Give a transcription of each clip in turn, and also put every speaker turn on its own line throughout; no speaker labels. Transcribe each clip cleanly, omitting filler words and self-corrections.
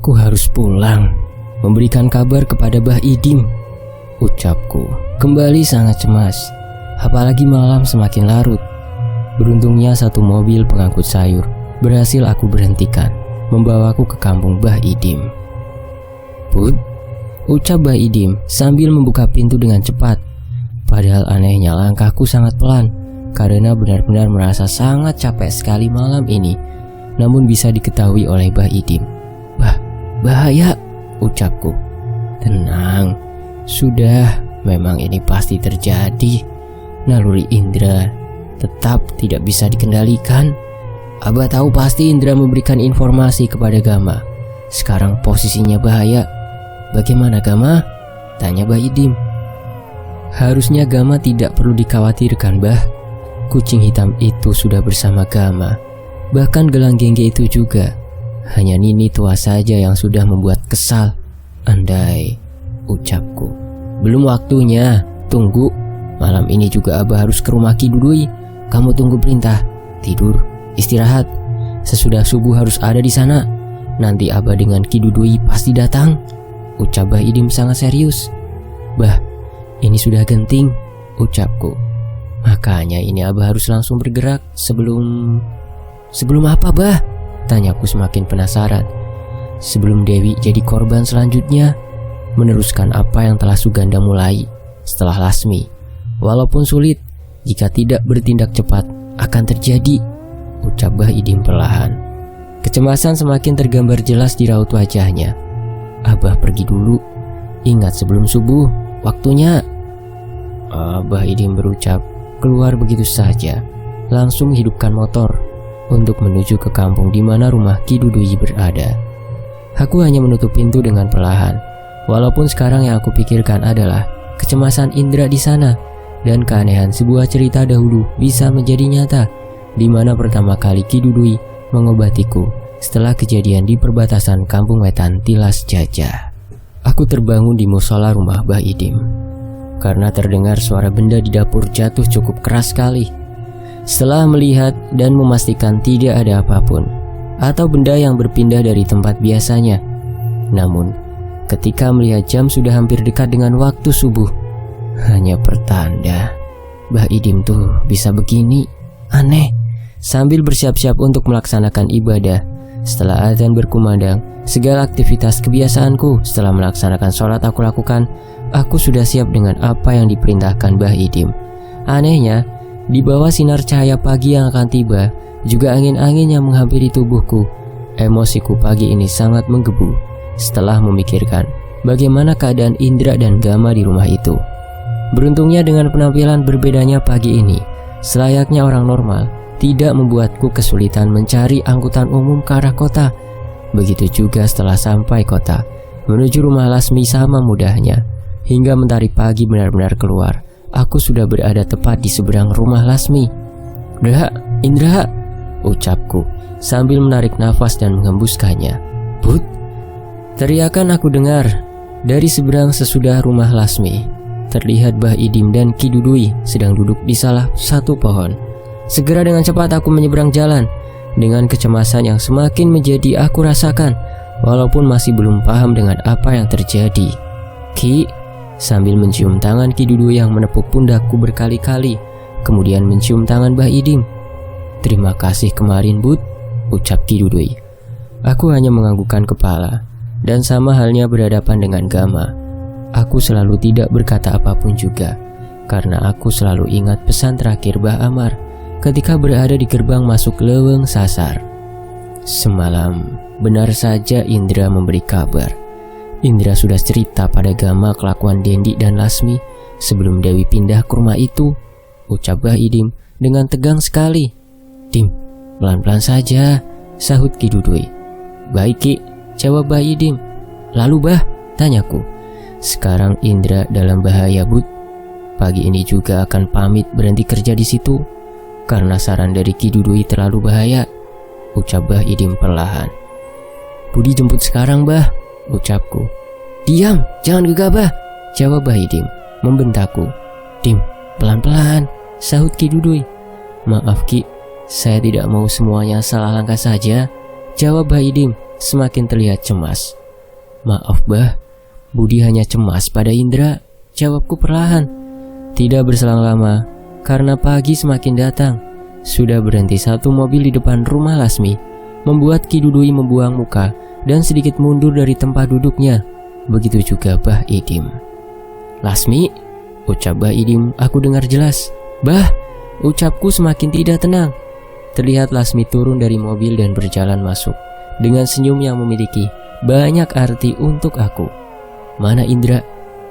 Aku harus pulang, memberikan kabar kepada Bah Idim, ucapku. Kembali sangat cemas, apalagi malam semakin larut. Beruntungnya satu mobil pengangkut sayur berhasil aku berhentikan, membawaku ke kampung Bah Idim. Bud, ucap Bah Idim sambil membuka pintu dengan cepat. Padahal anehnya langkahku sangat pelan, karena benar-benar merasa sangat capek sekali malam ini. Namun bisa diketahui oleh Bah Idim. Bahaya, ucapku. Tenang, sudah, memang ini pasti terjadi. Naluri Indra tetap tidak bisa dikendalikan. Abah tahu pasti Indra memberikan informasi kepada Gama. Sekarang posisinya bahaya. Bagaimana Gama? Tanya Bah Idim. Harusnya Gama tidak perlu dikhawatirkan, Bah. Kucing hitam itu sudah bersama Gama. Bahkan gelang gengge itu juga. Hanya Nini tua saja yang sudah membuat kesal. Andai, ucapku. Belum waktunya, tunggu. Malam ini juga Abah harus ke rumah Ki Dudui. Kamu tunggu perintah. Tidur, istirahat. Sesudah subuh harus ada di sana. Nanti Abah dengan Ki Dudui pasti datang, ucap Bah Idim sangat serius. Bah, ini sudah genting, ucapku. Makanya ini Abah harus langsung bergerak sebelum apa, Bah? Tanyaku semakin penasaran. Sebelum Dewi jadi korban selanjutnya, meneruskan apa yang telah Suganda mulai setelah Lasmi. Walaupun sulit, jika tidak bertindak cepat akan terjadi, ucap Bah Idim perlahan. Kecemasan semakin tergambar jelas di raut wajahnya. Abah pergi dulu. Ingat sebelum subuh, waktunya. Bah Idim berucap, keluar begitu saja, langsung hidupkan motor untuk menuju ke kampung di mana rumah Ki Dudui berada. Aku hanya menutup pintu dengan perlahan. Walaupun sekarang yang aku pikirkan adalah kecemasan Indra di sana dan keanehan sebuah cerita dahulu bisa menjadi nyata, di mana pertama kali Ki Dudui mengobatiku setelah kejadian di perbatasan Kampung Wetan Tilas Jajah. Aku terbangun di musola rumah Bah Idim karena terdengar suara benda di dapur jatuh cukup keras sekali. Setelah melihat dan memastikan tidak ada apapun atau benda yang berpindah dari tempat biasanya. Namun, ketika melihat jam sudah hampir dekat dengan waktu subuh, hanya pertanda Bah Idim tuh bisa begini. Aneh. Sambil bersiap-siap untuk melaksanakan ibadah, setelah azan berkumandang, segala aktivitas kebiasaanku setelah melaksanakan sholat aku lakukan. Aku sudah siap dengan apa yang diperintahkan Bah Idim. Anehnya, di bawah sinar cahaya pagi yang akan tiba, juga angin-angin yang menghampiri tubuhku. Emosiku pagi ini sangat menggebu setelah memikirkan bagaimana keadaan Indra dan Gama di rumah itu. Beruntungnya dengan penampilan berbedanya pagi ini, selayaknya orang normal, tidak membuatku kesulitan mencari angkutan umum ke arah kota. Begitu juga setelah sampai kota, menuju rumah Lasmi sama mudahnya. Hingga mentari pagi benar-benar keluar, aku sudah berada tepat di seberang rumah Lasmi. Indra, ucapku sambil menarik nafas dan menghembuskannya. Bud, teriakan aku dengar dari seberang sesudah rumah Lasmi. Terlihat Bah Idim dan Ki Dudui sedang duduk di salah satu pohon. Segera dengan cepat aku menyeberang jalan dengan kecemasan yang semakin menjadi aku rasakan, walaupun masih belum paham dengan apa yang terjadi. Ki, sambil mencium tangan Ki Dudui yang menepuk pundakku berkali-kali, kemudian mencium tangan Bah Idim. Terima kasih kemarin, Bud, ucap Ki Dudui. Aku hanya menganggukkan kepala, dan sama halnya berhadapan dengan Gama. Aku selalu tidak berkata apapun juga, karena aku selalu ingat pesan terakhir Bah Amar ketika berada di gerbang masuk Leweng Sasar. Semalam, benar saja Indra memberi kabar. Indra sudah cerita pada Gama kelakuan Dendi dan Lasmi sebelum Dewi pindah ke rumah itu, ucap Bah Idim dengan tegang sekali. Dim, pelan-pelan saja, sahut Ki Dudui. Baik Ki, jawab Bah Idim. Lalu Bah, tanyaku. Sekarang Indra dalam bahaya, Bud. Pagi ini juga akan pamit berhenti kerja di situ karena saran dari Ki Dudui terlalu bahaya, ucap Bah Idim perlahan. Budi jemput sekarang, Bah, ucapku. Diam, jangan gegabah, jawab Bah Idim membentakku. Dim, pelan-pelan, sahut Ki Dudui. Maaf Ki, saya tidak mau semuanya salah langkah saja, jawab Bah Idim semakin terlihat cemas. Maaf bah, Budi hanya cemas pada Indra, jawabku perlahan. Tidak berselang lama, karena pagi semakin datang, sudah berhenti satu mobil di depan rumah Lasmi, membuat Ki Dudui membuang muka dan sedikit mundur dari tempat duduknya. Begitu juga Bah Idim. Lasmi, ucap Bah Idim, aku dengar jelas. Bah, ucapku semakin tidak tenang. Terlihat Lasmi turun dari mobil dan berjalan masuk dengan senyum yang memiliki banyak arti untuk aku. Mana Indra?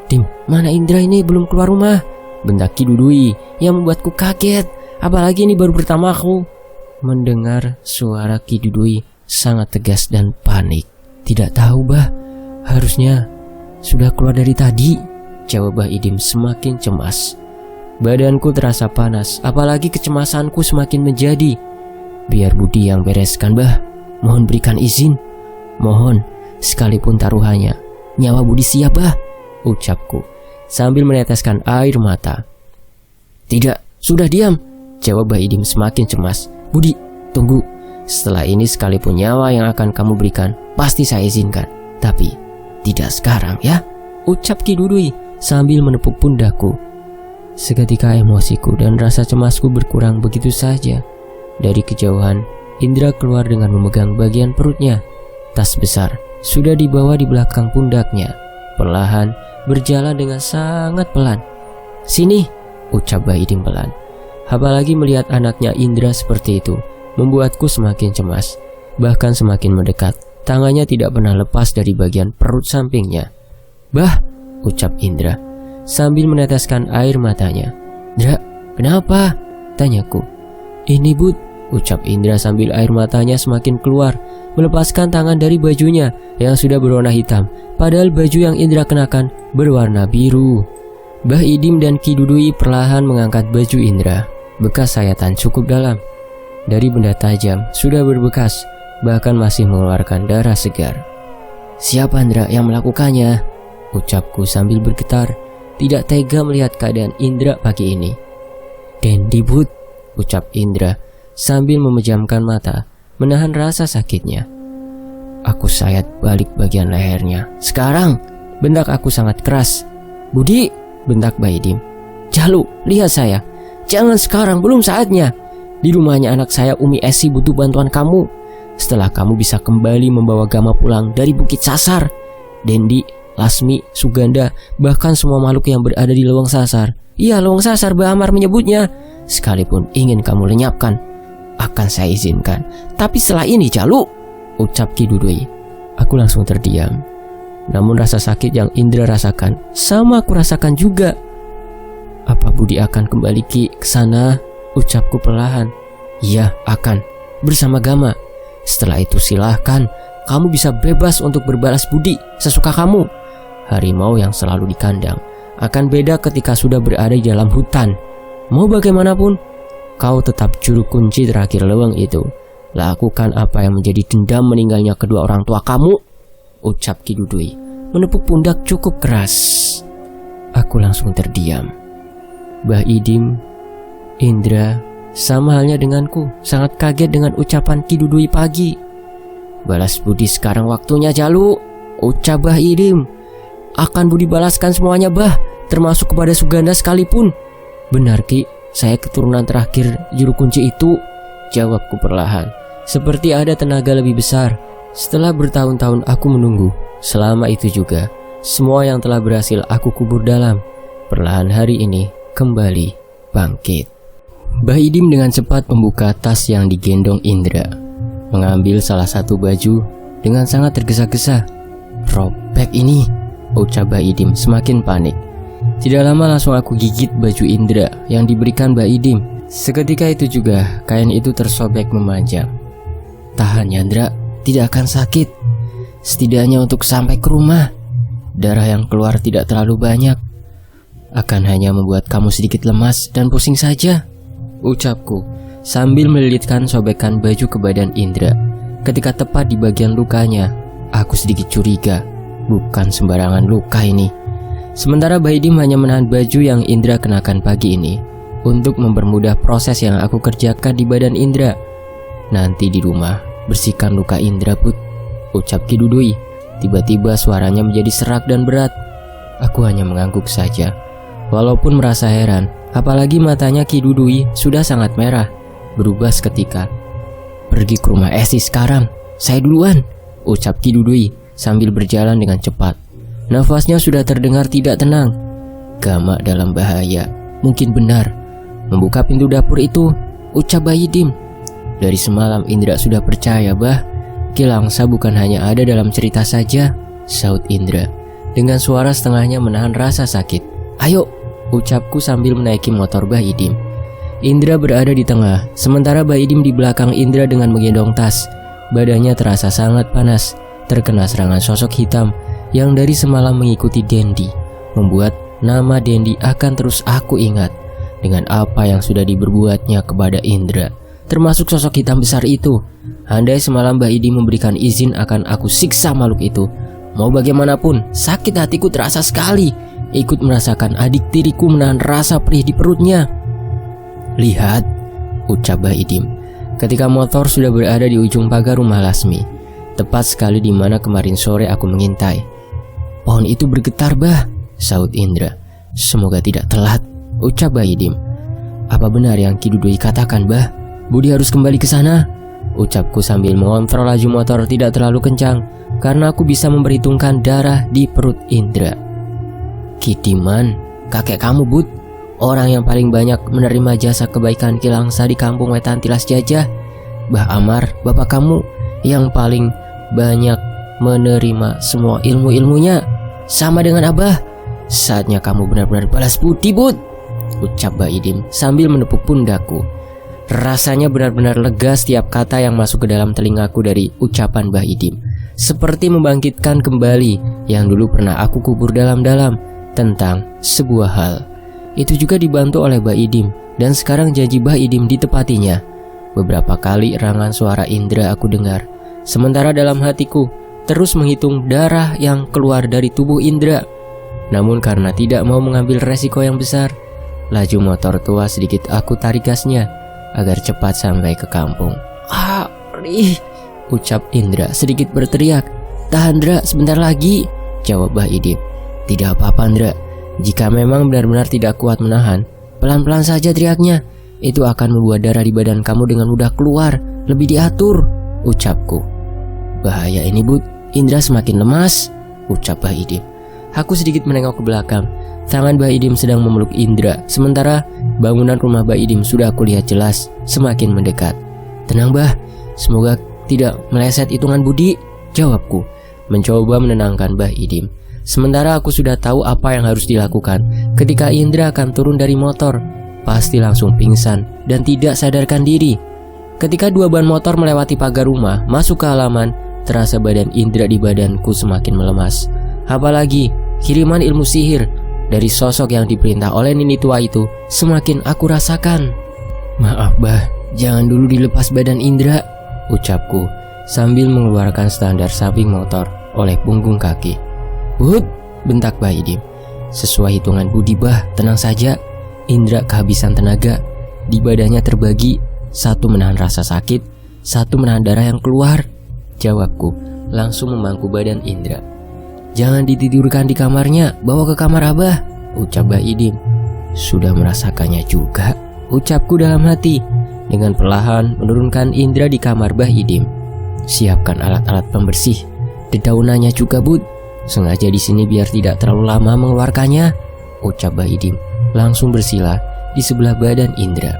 Dim, mana Indra ini belum keluar rumah? Bentak Ki Dudui yang membuatku kaget. Apalagi ini baru pertama aku mendengar suara Ki Dudui sangat tegas dan panik. Tidak tahu bah, harusnya sudah keluar dari tadi, jawab Bah Idim semakin cemas. Badanku terasa panas, apalagi kecemasanku semakin menjadi. Biar Budi yang bereskan bah, mohon berikan izin. Mohon, sekalipun taruhannya nyawa Budi siap bah, ucapku sambil meneteskan air mata. Tidak, sudah diam, jawab Bah Idim semakin cemas. Budi, tunggu. Setelah ini sekalipun nyawa yang akan kamu berikan, pasti saya izinkan. Tapi tidak sekarang ya, ucap Ki Dudui sambil menepuk pundakku. Seketika emosiku dan rasa cemasku berkurang begitu saja. Dari kejauhan, Indra keluar dengan memegang bagian perutnya. Tas besar sudah dibawa di belakang pundaknya. Perlahan berjalan dengan sangat pelan. Sini, ucap Bah Idim pelan. Apalagi melihat anaknya Indra seperti itu, membuatku semakin cemas. Bahkan semakin mendekat, tangannya tidak pernah lepas dari bagian perut sampingnya. Bah, ucap Indra sambil meneteskan air matanya. Indra, kenapa? Tanyaku. Ini Bud, ucap Indra sambil air matanya semakin keluar, melepaskan tangan dari bajunya yang sudah berwarna hitam, padahal baju yang Indra kenakan berwarna biru. Bah Idim dan Ki Dudui perlahan mengangkat baju Indra. Bekas sayatan cukup dalam. Dari benda tajam sudah berbekas, bahkan masih mengeluarkan darah segar. Siapa Indra yang melakukannya? Ucapku sambil bergetar, tidak tega melihat keadaan Indra pagi ini. Dendi Bud, ucap Indra sambil memejamkan mata, menahan rasa sakitnya. Aku sayat balik bagian lehernya. Sekarang, bentak aku sangat keras. Budi, bentak Bah Idim. Jalu, lihat saya. Jangan sekarang, belum saatnya. Di rumahnya anak saya Umi Esi butuh bantuan kamu. Setelah kamu bisa kembali membawa Gama pulang dari Bukit Sasar, Dendi, Lasmi, Suganda, bahkan semua makhluk yang berada di Leweng Sasar. Iya, Leweng Sasar Bah Amar menyebutnya. Sekalipun ingin kamu lenyapkan, akan saya izinkan. Tapi setelah ini Jalu, ucap Ki Dudui. Aku langsung terdiam. Namun rasa sakit yang Indra rasakan sama aku rasakan juga. Apa Budi akan kembali Ki ke sana? Ucapku perlahan. Iya, akan. Bersama Gama. Setelah itu silahkan, kamu bisa bebas untuk berbalas budi sesuka kamu. Harimau yang selalu di kandang akan beda ketika sudah berada di dalam hutan. Mau bagaimanapun, kau tetap juru kunci terakhir Leweng itu. Lakukan apa yang menjadi dendam meninggalnya kedua orang tua kamu, ucap Ki Dudui, menepuk pundak cukup keras. Aku langsung terdiam. Bah Idim, Indra, sama halnya denganku, sangat kaget dengan ucapan Ki Dudui pagi. Balas budi sekarang waktunya Jalu, ucap Bah Idim. Akan Budi balaskan semuanya Bah, termasuk kepada Suganda sekalipun. Benar Ki, saya keturunan terakhir juru kunci itu, jawabku perlahan, seperti ada tenaga lebih besar. Setelah bertahun-tahun aku menunggu, selama itu juga semua yang telah berhasil aku kubur dalam, perlahan hari ini kembali bangkit. Bah Idim dengan cepat membuka tas yang digendong Indra, mengambil salah satu baju dengan sangat tergesa-gesa. Robek ini, ucap Bah Idim semakin panik. Tidak lama langsung aku gigit baju Indra yang diberikan Bah Idim. Seketika itu juga kain itu tersobek memanjang. Tahan Yandra, tidak akan sakit. Setidaknya untuk sampai ke rumah. Darah yang keluar tidak terlalu banyak, akan hanya membuat kamu sedikit lemas dan pusing saja, ucapku sambil melilitkan sobekan baju ke badan Indra. Ketika tepat di bagian lukanya, aku sedikit curiga, bukan sembarangan luka ini. Sementara Bah Idim hanya menahan baju yang Indra kenakan pagi ini untuk mempermudah proses yang aku kerjakan di badan Indra. Nanti di rumah bersihkan luka Indra Put, ucap Ki Dudui. Tiba-tiba suaranya menjadi serak dan berat. Aku hanya mengangguk saja, walaupun merasa heran. Apalagi matanya Ki Dudui sudah sangat merah, berubah seketika. Pergi ke rumah Esi sekarang, saya duluan, ucap Ki Dudui sambil berjalan dengan cepat. Nafasnya sudah terdengar tidak tenang. Gama dalam bahaya, mungkin benar. Membuka pintu dapur itu, ucap Bah Idim. Dari semalam Indra sudah percaya bah, Ki Langsa bukan hanya ada dalam cerita saja, saut Indra dengan suara setengahnya menahan rasa sakit. Ayo, ucapku sambil menaiki motor Bah Idim. Indra berada di tengah, sementara Bah Idim di belakang Indra dengan menggendong tas. Badannya terasa sangat panas, terkena serangan sosok hitam yang dari semalam mengikuti Dendi, membuat nama Dendi akan terus aku ingat dengan apa yang sudah diperbuatnya kepada Indra, termasuk sosok hitam besar itu. Andai semalam Bah Idim memberikan izin akan aku siksa makhluk itu, mau bagaimanapun sakit hatiku terasa sekali, ikut merasakan adik tiriku menahan rasa perih di perutnya. Lihat, ucap Bah Idim ketika motor sudah berada di ujung pagar rumah Lasmi, tepat sekali di mana kemarin sore aku mengintai. Pohon itu bergetar bah, saut Indra. Semoga tidak telat, ucap Bah Idim. Apa benar yang Ki Dudui katakan bah? Budi harus kembali ke sana, ucapku sambil mengontrol laju motor tidak terlalu kencang karena aku bisa memperhitungkan darah di perut Indra. Kidiman, kakek kamu Bud, orang yang paling banyak menerima jasa kebaikan Ki Langsa di kampung Wetan Tilas Jajah. Bah Amar, bapak kamu yang paling banyak menerima semua ilmu-ilmunya, sama dengan Abah. Saatnya kamu benar-benar balas budi Bud, ucap Bah Idim sambil menepuk pundakku. Rasanya benar-benar lega setiap kata yang masuk ke dalam telingaku dari ucapan Bah Idim, seperti membangkitkan kembali yang dulu pernah aku kubur dalam-dalam tentang sebuah hal. Itu juga dibantu oleh Bah Idim, dan sekarang janji Bah Idim ditepatinya. Beberapa kali erangan suara Indra aku dengar, sementara dalam hatiku terus menghitung darah yang keluar dari tubuh Indra. Namun karena tidak mau mengambil resiko yang besar, laju motor tua sedikit aku tarik gasnya agar cepat sampai ke kampung. Rih, ucap Indra sedikit berteriak. Tahan Ndra, sebentar lagi, jawab Bah Idim. Tidak apa-apa Ndra, jika memang benar-benar tidak kuat menahan, pelan-pelan saja teriaknya. Itu akan membuat darah di badan kamu dengan mudah keluar, lebih diatur, ucapku. Bahaya ini Bud, Indra semakin lemas, ucap Bah Idim. Aku sedikit menengok ke belakang. Tangan Bah Idim sedang memeluk Indra, sementara bangunan rumah Bah Idim sudah aku lihat jelas semakin mendekat. Tenang Bah, semoga tidak meleset hitungan budi, jawabku, mencoba menenangkan Bah Idim. Sementara aku sudah tahu apa yang harus dilakukan ketika Indra akan turun dari motor. Pasti langsung pingsan dan tidak sadarkan diri. Ketika dua ban motor melewati pagar rumah masuk ke halaman, terasa badan Indra di badanku semakin melemas. Apalagi kiriman ilmu sihir dari sosok yang diperintah oleh nini tua itu semakin aku rasakan. Maaf Bah, jangan dulu dilepas badan Indra, ucapku sambil mengeluarkan standar samping motor oleh punggung kaki. Bud, bentak Bah Idim. Sesuai hitungan budi Bah, tenang saja. Indra kehabisan tenaga, di badannya terbagi, satu menahan rasa sakit, satu menahan darah yang keluar, jawabku langsung memangku badan Indra. Jangan ditidurkan di kamarnya, bawa ke kamar Abah, ucap Bah Idim. Sudah merasakannya juga, ucapku dalam hati, dengan perlahan menurunkan Indra di kamar Bah Idim. Siapkan alat-alat pembersih, dedaunannya juga Bud. Sengaja di sini biar tidak terlalu lama mengeluarkannya, ucap Bah Idim, langsung bersila di sebelah badan Indra.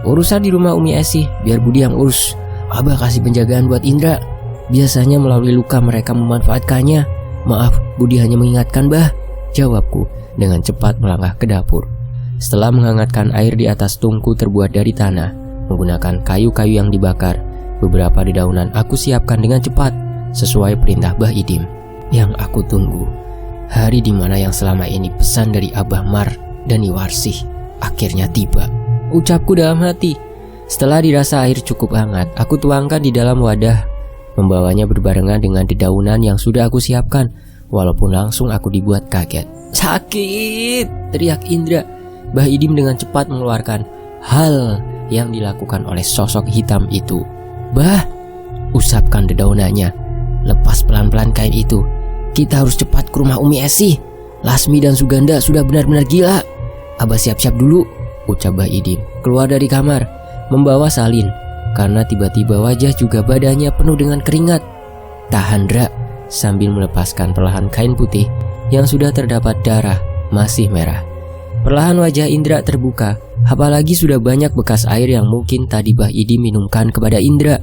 Urusan di rumah Umi Esi biar Budi yang urus. Abah kasih penjagaan buat Indra. Biasanya melalui luka mereka memanfaatkannya. Maaf, Budi hanya mengingatkan Bah, jawabku dengan cepat melangkah ke dapur. Setelah menghangatkan air di atas tungku terbuat dari tanah, menggunakan kayu-kayu yang dibakar, beberapa dedaunan aku siapkan dengan cepat sesuai perintah Bah Idim. Yang aku tunggu, hari dimana yang selama ini pesan dari Abah Mar dan Iwarsih akhirnya tiba, ucapku dalam hati. Setelah dirasa air cukup hangat, aku tuangkan di dalam wadah, membawanya berbarengan dengan dedaunan yang sudah aku siapkan. Walaupun langsung aku dibuat kaget. Sakit, teriak Indra. Bah Idim dengan cepat mengeluarkan hal yang dilakukan oleh sosok hitam itu. Bah, usapkan dedaunannya. lepas pelan-pelan kain itu. Kita harus cepat ke rumah Umi Esi. Lasmi dan Suganda sudah benar-benar gila. Abah siap-siap dulu, ucap Bah Idim keluar dari kamar membawa salin, karena tiba-tiba wajah juga badannya penuh dengan keringat. Tahan, Dra, sambil melepaskan perlahan kain putih yang sudah terdapat darah masih merah. Perlahan wajah Indra terbuka, apalagi sudah banyak bekas air yang mungkin tadi Bah Idim minumkan kepada Indra.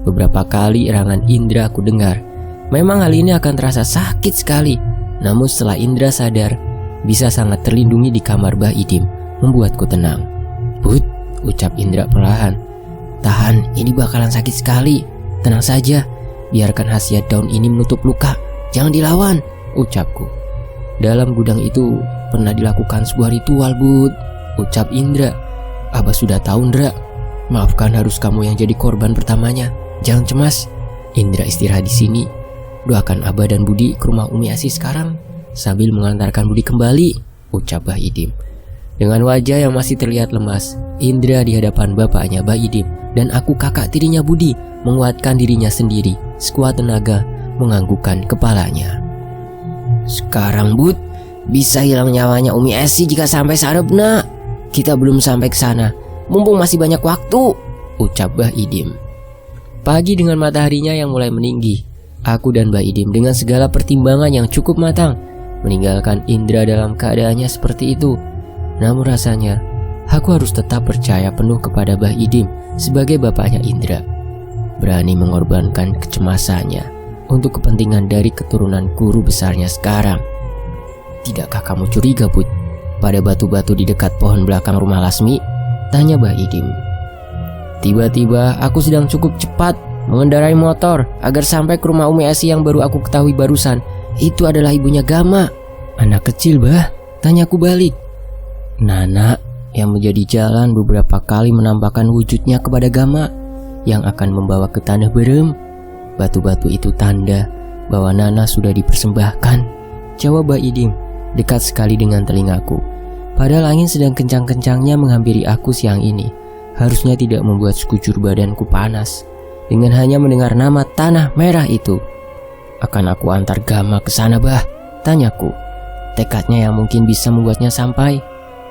Beberapa kali erangan Indra aku dengar. Memang hal ini akan terasa sakit sekali, namun setelah Indra sadar bisa sangat terlindungi di kamar Bah Idim, membuatku tenang. Bud, ucap Indra perlahan. Tahan, ini bakalan sakit sekali. Tenang saja, biarkan khasiat daun ini menutup luka. Jangan dilawan, ucapku. Dalam gudang itu pernah dilakukan sebuah ritual, Bud, ucap Indra. Abah sudah tahu, Indra. Maafkan, harus kamu yang jadi korban pertamanya. Jangan cemas. Indra istirahat di sini. Doakan Abah dan Budi ke rumah Umi Asi sekarang, sambil mengantarkan Budi kembali, ucap Bah Idim. Dengan wajah yang masih terlihat lemas, Indra di hadapan bapaknya Bah Idim dan aku kakak tirinya Budi menguatkan dirinya sendiri sekuat tenaga, menganggukkan kepalanya. Sekarang, Bud, bisa hilang nyawanya Umi Esi jika sampai sana, nak. Kita belum sampai ke sana, mumpung masih banyak waktu, ucap Bah Idim. Pagi dengan mataharinya yang mulai meninggi, aku dan Bah Idim dengan segala pertimbangan yang cukup matang meninggalkan Indra dalam keadaannya seperti itu. Namun rasanya aku harus tetap percaya penuh kepada Bah Idim sebagai bapaknya Indra, berani mengorbankan kecemasannya untuk kepentingan dari keturunan guru besarnya sekarang. Tidakkah kamu curiga, Bud, pada batu-batu di dekat pohon belakang rumah Lasmi? Tanya Bah Idim. Tiba-tiba aku sedang cukup cepat mengendarai motor agar sampai ke rumah Umi Esi yang baru aku ketahui barusan itu adalah ibunya Gama. Anak kecil, Bah? Tanyaku balik. Nana yang menjadi jalan beberapa kali menampakkan wujudnya kepada Gama yang akan membawa ke tanah berem. Batu-batu itu tanda bahwa Nana sudah dipersembahkan, jawab Bah Idim dekat sekali dengan telingaku. Padahal angin sedang kencang-kencangnya menghampiri aku siang ini. Harusnya tidak membuat sekujur badanku panas dengan hanya mendengar nama tanah merah itu. Akan aku antar Gama ke sana, Bah? Tanyaku. Tekadnya yang mungkin bisa membuatnya sampai,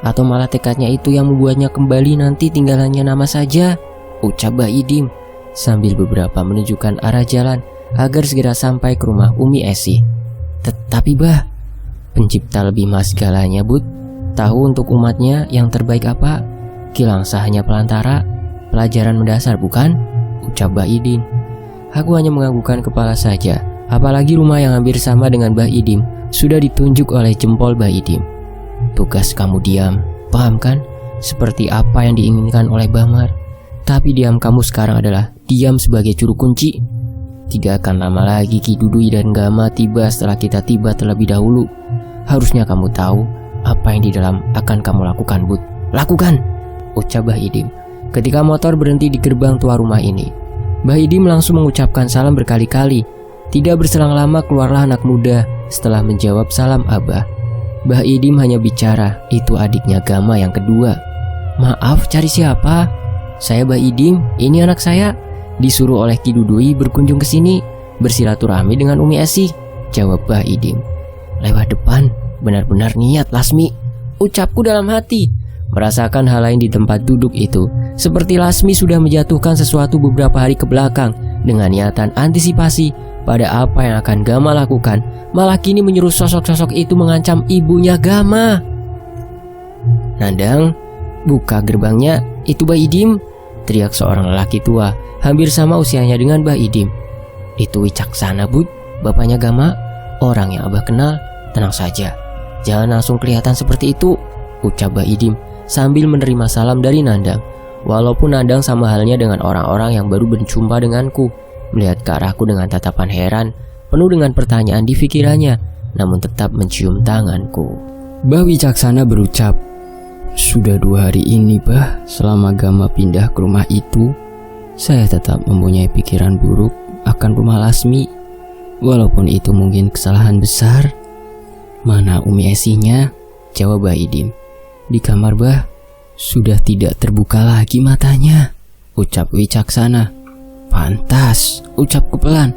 atau malah tekadnya itu yang membuatnya kembali nanti tinggalannya nama saja, ucap Bah Idim sambil beberapa menunjukkan arah jalan agar segera sampai ke rumah Umi Esi. Tetapi, Bah, pencipta lebih mas segalanya, Bud. Tahu untuk umatnya yang terbaik apa? Kilangsa hanya pelantara, pelajaran mendasar bukan? Ucap Bah Idim. Aku hanya menganggukkan kepala saja. Apalagi rumah yang hampir sama dengan Bah Idim sudah ditunjuk oleh jempol Bah Idim. Tugas kamu diam, paham kan? Seperti apa yang diinginkan oleh Bamar. Tapi diam kamu sekarang adalah diam sebagai juru kunci. Tidak akan lama lagi Ki Dudui dan Gama tiba setelah kita tiba terlebih dahulu. Harusnya kamu tahu apa yang di dalam akan kamu lakukan, Bud. Lakukan, ucap Bah Idim ketika motor berhenti di gerbang tua rumah ini. Bah Idim langsung mengucapkan salam berkali-kali. Tidak berselang lama keluarlah anak muda setelah menjawab salam Abah. Bah Idim hanya bicara, itu adiknya Gama yang kedua. Maaf, cari siapa? Saya Bah Idim, ini anak saya. Disuruh oleh Ki Dudui berkunjung ke sini, bersilaturahmi dengan Umi Esi, jawab Bah Idim. Lewat depan, benar-benar niat Lasmi, ucapku dalam hati. Merasakan hal lain di tempat duduk itu, seperti Lasmi sudah menjatuhkan sesuatu beberapa hari ke belakang dengan niatan antisipasi pada apa yang akan Gama lakukan. Malah kini menyuruh sosok-sosok itu mengancam ibunya Gama. Nandang, buka gerbangnya, itu Bah Idim, teriak seorang lelaki tua, hampir sama usianya dengan Bah Idim. Itu Wicaksana, Bud, bapaknya Gama, orang yang Abah kenal. Tenang saja, jangan langsung kelihatan seperti itu, ucap Bah Idim sambil menerima salam dari Nandang. Walaupun Nandang sama halnya dengan orang-orang yang baru berjumpa denganku, melihat ke arahku dengan tatapan heran, penuh dengan pertanyaan di pikirannya, namun tetap mencium tanganku. Bah Wicaksana berucap, sudah 2 hari ini, Bah, selama Gama pindah ke rumah itu, saya tetap mempunyai pikiran buruk akan rumah Lasmi. Walaupun itu mungkin kesalahan besar. Mana Umi Esinya? Jawab Bah Idim. Di kamar, Bah. Sudah tidak terbuka lagi matanya, ucap Wicaksana. Pantas, ucapku pelan.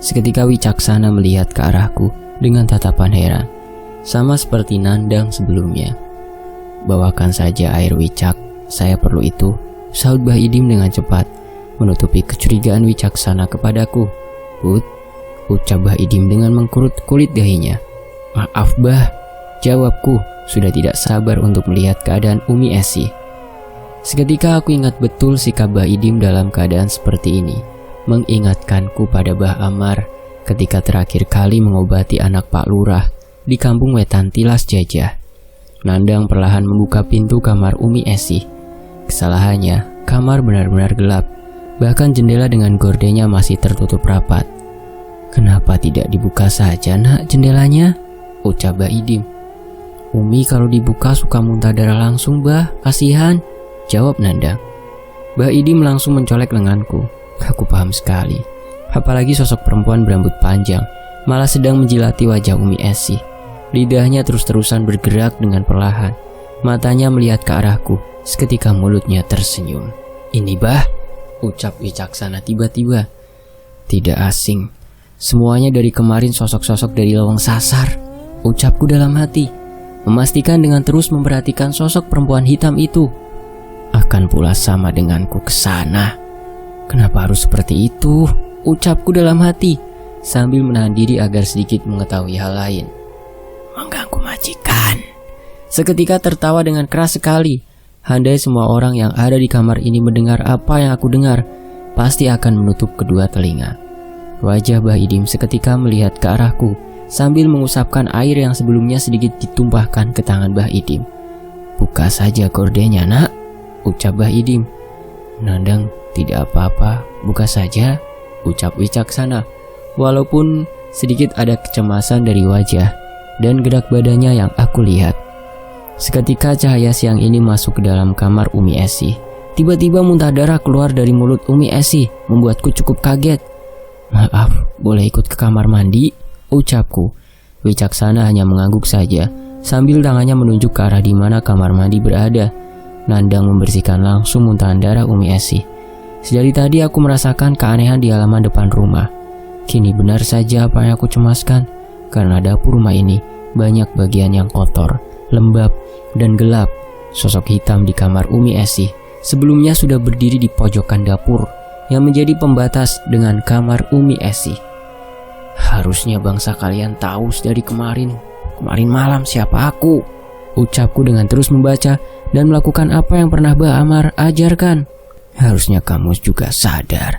Seketika Wicaksana melihat ke arahku dengan tatapan heran, sama seperti Nandang sebelumnya. "Bawakan saja air, Wicak, saya perlu itu," sahut Bah Idim dengan cepat, menutupi kecurigaan Wicaksana kepadaku. "Bud," ucap Bah Idim dengan mengkerut kulit dahinya. "Maaf Bah," jawabku, sudah tidak sabar untuk melihat keadaan Umi Esi. Seketika aku ingat betul sikap Bah Idim dalam keadaan seperti ini, mengingatkanku pada Bah Amar ketika terakhir kali mengobati anak Pak Lurah di kampung Wetan Tilas Jajah. Nandang perlahan membuka pintu kamar Umi Esi. Kesalahannya, kamar benar-benar gelap, bahkan jendela dengan gordennya masih tertutup rapat. "Kenapa tidak dibuka saja, Nak, jendelanya?" ucap Bah Idim. "Umi kalau dibuka suka muntah darah langsung, Bah, kasihan," jawab Nandang. Bah Idim langsung mencolek lenganku. Aku paham sekali, apalagi sosok perempuan berambut panjang malah sedang menjilati wajah Umi Esi. Lidahnya terus-terusan bergerak dengan perlahan. Matanya melihat ke arahku, seketika mulutnya tersenyum. "Ini Bah," ucap Wicaksana tiba-tiba. "Tidak asing, semuanya dari kemarin sosok-sosok dari Lawang Sasar," ucapku dalam hati, memastikan dengan terus memperhatikan sosok perempuan hitam itu. "Akan pula sama denganku ke sana. Kenapa harus seperti itu?" ucapku dalam hati, sambil menahan diri agar sedikit mengetahui hal lain. "Mengganggu majikan." Seketika tertawa dengan keras sekali. Handai semua orang yang ada di kamar ini mendengar apa yang aku dengar, pasti akan menutup kedua telinga. Wajah Bah Idim seketika melihat ke arahku, sambil mengusapkan air yang sebelumnya sedikit ditumpahkan ke tangan Bah Idim. "Buka saja gordennya, Nak," ucap Bah Idim. "Nandang, tidak apa-apa, buka saja," ucap Wicaksana, walaupun sedikit ada kecemasan dari wajah dan gerak badannya yang aku lihat. Seketika cahaya siang ini masuk ke dalam kamar Umi Esi. Tiba-tiba muntah darah keluar dari mulut Umi Esi, membuatku cukup kaget. "Maaf, boleh ikut ke kamar mandi?" ucapku. Wicaksana hanya mengangguk saja, sambil tangannya menunjuk ke arah di mana kamar mandi berada. Nandang membersihkan langsung muntahan darah Umi Esi. Sedari tadi aku merasakan keanehan di halaman depan rumah. Kini benar saja apa yang aku cemaskan, karena dapur rumah ini banyak bagian yang kotor, lembab, dan gelap. Sosok hitam di kamar Umi Esi sebelumnya sudah berdiri di pojokan dapur yang menjadi pembatas dengan kamar Umi Esi. "Harusnya bangsa kalian tahu dari kemarin malam siapa aku," ucapku dengan terus membaca dan melakukan apa yang pernah Bah Amar ajarkan. "Harusnya kamu juga sadar.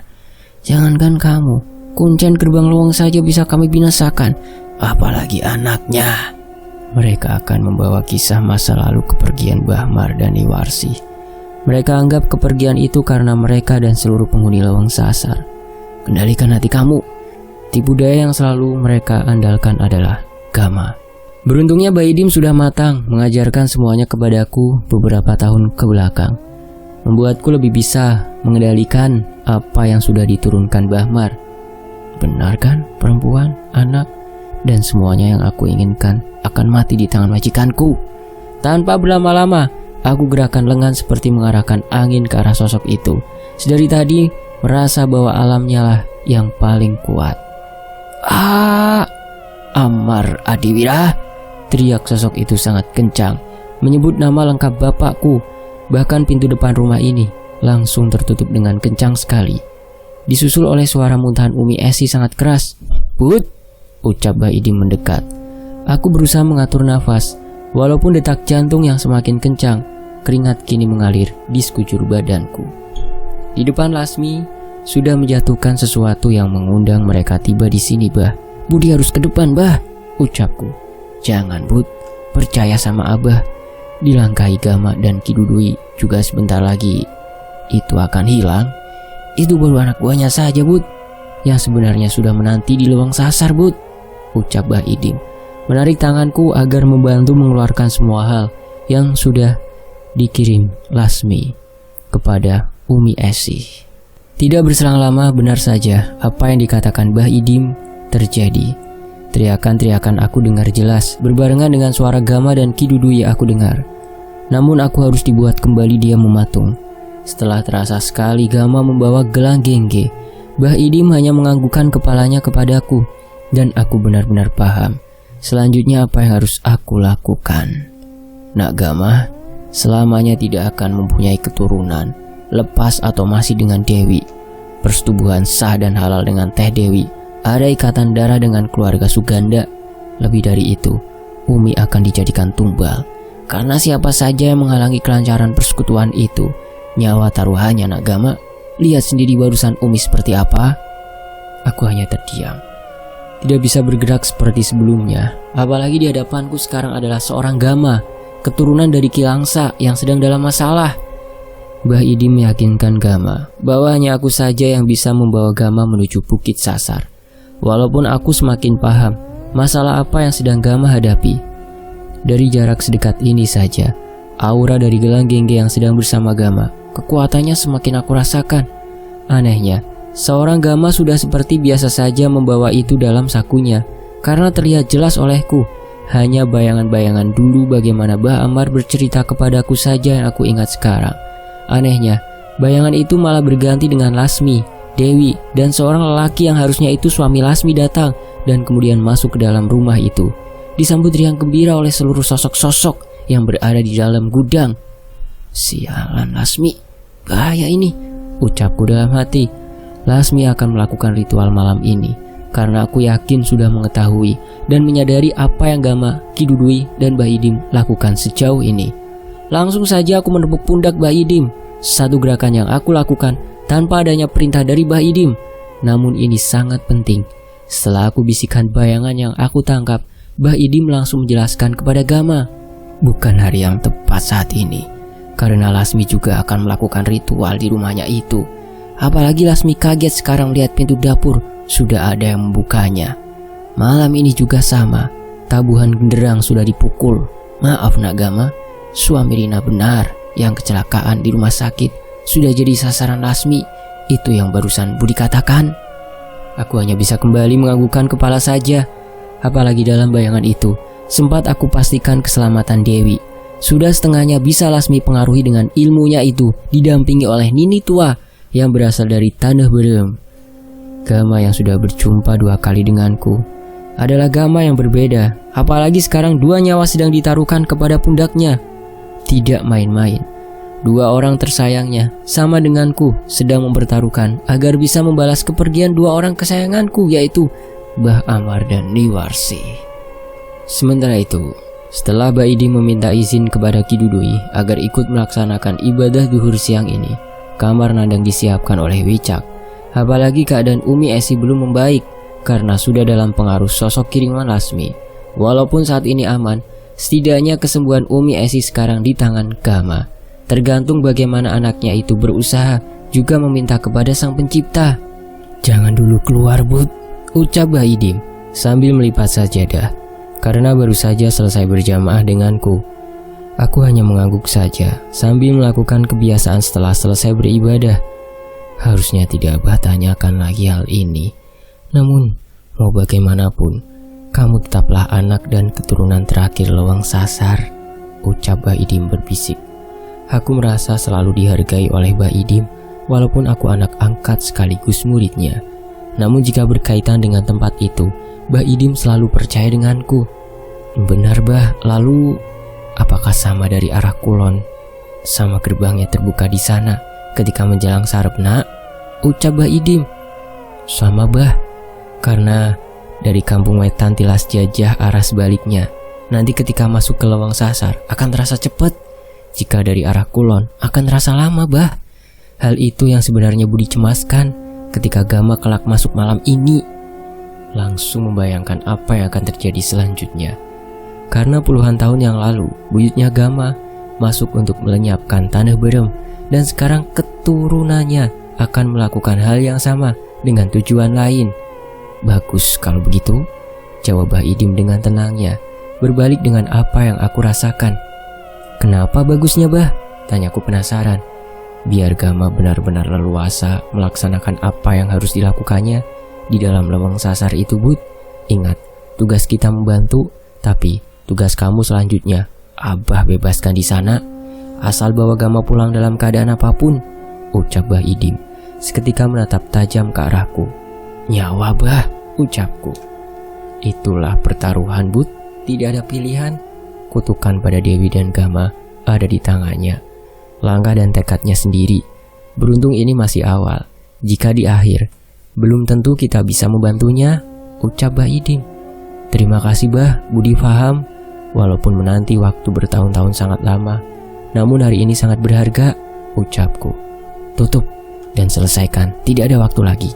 Jangankan kamu, kuncen gerbang lowong saja bisa kami binasakan, apalagi anaknya." Mereka akan membawa kisah masa lalu kepergian Bahmar dan Iwarsi. Mereka anggap kepergian itu karena mereka dan seluruh penghuni Lawang Sasar. Kendalikan hati kamu. Tipu daya yang selalu mereka andalkan adalah Gama. Beruntungnya Bah Idim sudah matang mengajarkan semuanya kepadaku beberapa tahun ke belakang, membuatku lebih bisa mengendalikan apa yang sudah diturunkan Bahmar. Benar kan, perempuan, anak, dan semuanya yang aku inginkan akan mati di tangan majikanku. Tanpa berlama-lama, aku gerakan lengan seperti mengarahkan angin ke arah sosok itu. Sedari tadi merasa bahwa alamnya lah yang paling kuat. Amar Adiwira!" teriak sosok itu sangat kencang, menyebut nama lengkap bapakku. Bahkan pintu depan rumah ini langsung tertutup dengan kencang sekali, disusul oleh suara muntahan Umi Esi sangat keras. "Bud!" ucap Bah Idim mendekat. Aku berusaha mengatur nafas, walaupun detak jantung yang semakin kencang, keringat kini mengalir di sekujur badanku. Di depan Lasmi sudah menjatuhkan sesuatu yang mengundang mereka tiba di sini, Bah. "Budi harus ke depan, Bah," ucapku. "Jangan, Bud, percaya sama Abah. Dilangkahi Gama dan Kidudui juga sebentar lagi itu akan hilang. Itu baru anak buahnya saja, Bud, yang sebenarnya sudah menanti di Lawang Sasar, Bud," ucap Bah Idim, menarik tanganku agar membantu mengeluarkan semua hal yang sudah dikirim Lasmi kepada Umi Esi. Tidak berselang lama, benar saja apa yang dikatakan Bah Idim terjadi. Teriakan-teriakan aku dengar jelas berbarengan dengan suara Gama dan Kidudui aku dengar. Namun aku harus dibuat kembali diam mematung. Setelah terasa sekali Gama membawa gelang gengge, Bah Idim hanya menganggukkan kepalanya kepadaku, dan aku benar-benar paham selanjutnya apa yang harus aku lakukan. Nak Gama selamanya tidak akan mempunyai keturunan, lepas atau masih dengan Dewi. Persetubuhan sah dan halal dengan Teh Dewi. Ada ikatan darah dengan keluarga Suganda. Lebih dari itu, Umi akan dijadikan tumbal. Karena siapa saja yang menghalangi kelancaran persekutuan itu, nyawa taruhannya Nak Gama. Lihat sendiri barusan Umi seperti apa. Aku hanya terdiam, tidak bisa bergerak seperti sebelumnya. Apalagi di hadapanku sekarang adalah seorang Gama, keturunan dari Kilangsa yang sedang dalam masalah. Bah Idim meyakinkan Gama bahwa hanya aku saja yang bisa membawa Gama menuju Bukit Sasar. Walaupun aku semakin paham masalah apa yang sedang Gama hadapi. Dari jarak sedekat ini saja, aura dari gelang gengge yang sedang bersama Gama, kekuatannya semakin aku rasakan. Anehnya, seorang Gama sudah seperti biasa saja membawa itu dalam sakunya, karena terlihat jelas olehku. Hanya bayangan-bayangan dulu bagaimana Bah Amar bercerita kepadaku saja yang aku ingat sekarang. Anehnya, bayangan itu malah berganti dengan Lasmi, Dewi, dan seorang lelaki yang harusnya itu suami Lasmi datang dan kemudian masuk ke dalam rumah itu, disambut riang gembira oleh seluruh sosok-sosok yang berada di dalam gudang. Sialan Lasmi, bahaya ini, ucapku dalam hati. Lasmi akan melakukan ritual malam ini karena aku yakin sudah mengetahui dan menyadari apa yang Gama, Ki Dudui, dan Bah Idim lakukan sejauh ini. Langsung saja aku menepuk pundak Bah Idim. Satu gerakan yang aku lakukan tanpa adanya perintah dari Bah Idim. Namun ini sangat penting. Setelah aku bisikan bayangan yang aku tangkap, Bah Idim langsung menjelaskan kepada Gama, bukan hari yang tepat saat ini, karena Lasmi juga akan melakukan ritual di rumahnya itu. Apalagi Lasmi kaget sekarang lihat pintu dapur sudah ada yang membukanya. Malam ini juga sama, tabuhan genderang sudah dipukul. Maaf Nak Gama, suami Rina benar, yang kecelakaan di rumah sakit sudah jadi sasaran Lasmi. Itu yang barusan Budi katakan. Aku hanya bisa kembali menganggukkan kepala saja. Apalagi dalam bayangan itu sempat aku pastikan keselamatan Dewi. Sudah setengahnya bisa Lasmi pengaruhi dengan ilmunya itu, didampingi oleh Nini tua yang berasal dari Tanah Berem. Gama yang sudah berjumpa 2 kali denganku adalah Gama yang berbeda. Apalagi sekarang 2 nyawa sedang ditaruhkan kepada pundaknya. Tidak main-main. 2 orang tersayangnya sama denganku sedang mempertaruhkan agar bisa membalas kepergian 2 orang kesayanganku, yaitu Bah Amar dan Niwarsi. Sementara itu, setelah Bah Idim meminta izin kepada Ki Dudui agar ikut melaksanakan ibadah duhur siang ini, kamar Nandang disiapkan oleh Wicak. Apalagi keadaan Umi Esi belum membaik karena sudah dalam pengaruh sosok kiriman Lasmi. Walaupun saat ini aman, setidaknya kesembuhan Umi Esi sekarang di tangan Gama. Tergantung bagaimana anaknya itu berusaha juga meminta kepada Sang Pencipta. Jangan dulu keluar Bud, ucap Bah Idim sambil melipat sajadah, karena baru saja selesai berjamaah denganku. Aku hanya mengangguk saja sambil melakukan kebiasaan setelah selesai beribadah. Harusnya tidak Bah tanyakan lagi hal ini. Namun, mau bagaimanapun, kamu tetaplah anak dan keturunan terakhir Lewang Sasar, ucap Bah Idim berbisik. Aku merasa selalu dihargai oleh Bah Idim, walaupun aku anak angkat sekaligus muridnya. Namun jika berkaitan dengan tempat itu, Bah Idim selalu percaya denganku. Benar Bah, lalu apakah sama dari arah kulon? Sama gerbangnya terbuka di sana ketika menjelang sarep Nak, ucap Bah Idim. Sama Bah, karena dari Kampung Wetan Tilas Jajah arah sebaliknya, nanti ketika masuk ke Lewang Sasar akan terasa cepat. Jika dari arah kulon akan terasa lama Bah. Hal itu yang sebenarnya Budi cemaskan ketika Gama kelak masuk malam ini. Langsung membayangkan apa yang akan terjadi selanjutnya. Karena puluhan tahun yang lalu buyutnya Gama masuk untuk melenyapkan Tanah Berem, dan sekarang keturunannya akan melakukan hal yang sama dengan tujuan lain. Bagus kalau begitu, jawab Bah Idim dengan tenangnya, berbalik dengan apa yang aku rasakan. Kenapa bagusnya Bah? Tanyaku penasaran. Biar Gama benar-benar leluasa melaksanakan apa yang harus dilakukannya di dalam Lewang Sasar itu Bud. Ingat, tugas kita membantu, tapi tugas kamu selanjutnya Abah bebaskan di sana, asal bawa Gama pulang dalam keadaan apapun, ucap Bah Idim seketika menatap tajam ke arahku. Nyawa bah, ucapku. Itulah pertaruhan Bud, tidak ada pilihan. Kutukan pada Dewi dan Gama ada di tangannya. Langkah dan tekadnya sendiri. Beruntung ini masih awal. Jika di akhir, belum tentu kita bisa membantunya, ucap Bah Idim. Terima kasih bah, Budi paham. Walaupun menanti waktu bertahun-tahun sangat lama, namun hari ini sangat berharga, ucapku. Tutup dan selesaikan, tidak ada waktu lagi.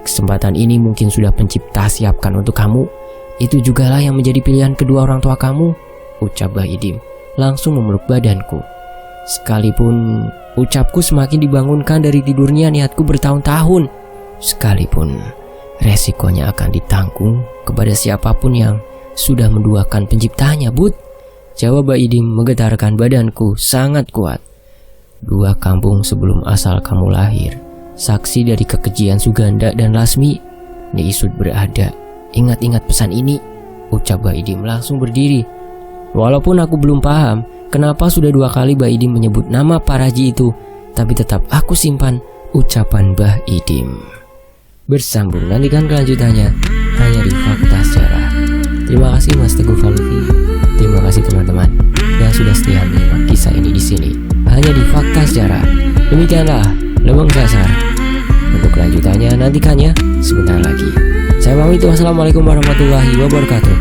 Kesempatan ini mungkin sudah pencipta siapkan untuk kamu. Itu jugalah yang menjadi pilihan kedua orang tua kamu, ucap Bah Idim, langsung memeluk badanku. Sekalipun ucapku semakin dibangunkan dari tidurnya niatku bertahun-tahun, sekalipun resikonya akan ditanggung kepada siapapun yang sudah menduakan penciptanya, Bud, jawab Bah Idim menggetarkan badanku sangat kuat. 2 kampung sebelum asal kamu lahir, saksi dari kekejian Suganda dan Lasmi, Ni Isud berada. Ingat-ingat pesan ini, ucap Bah Idim langsung berdiri. Walaupun aku belum paham kenapa sudah 2 kali Bah Idim menyebut nama Paraji itu, tapi tetap aku simpan ucapan Bah Idim. Bersambung, nantikan kelanjutannya hanya di Fakta Sejarah. Terima kasih Mas Teguh Falufi. Terima kasih teman-teman yang sudah setia menyimak kisah ini di sini hanya di Fakta Sejarah. Demikianlah Lembang Dasar. Untuk kelanjutannya nantikannya sebentar lagi. Saya pamit. Wassalamualaikum warahmatullahi wabarakatuh.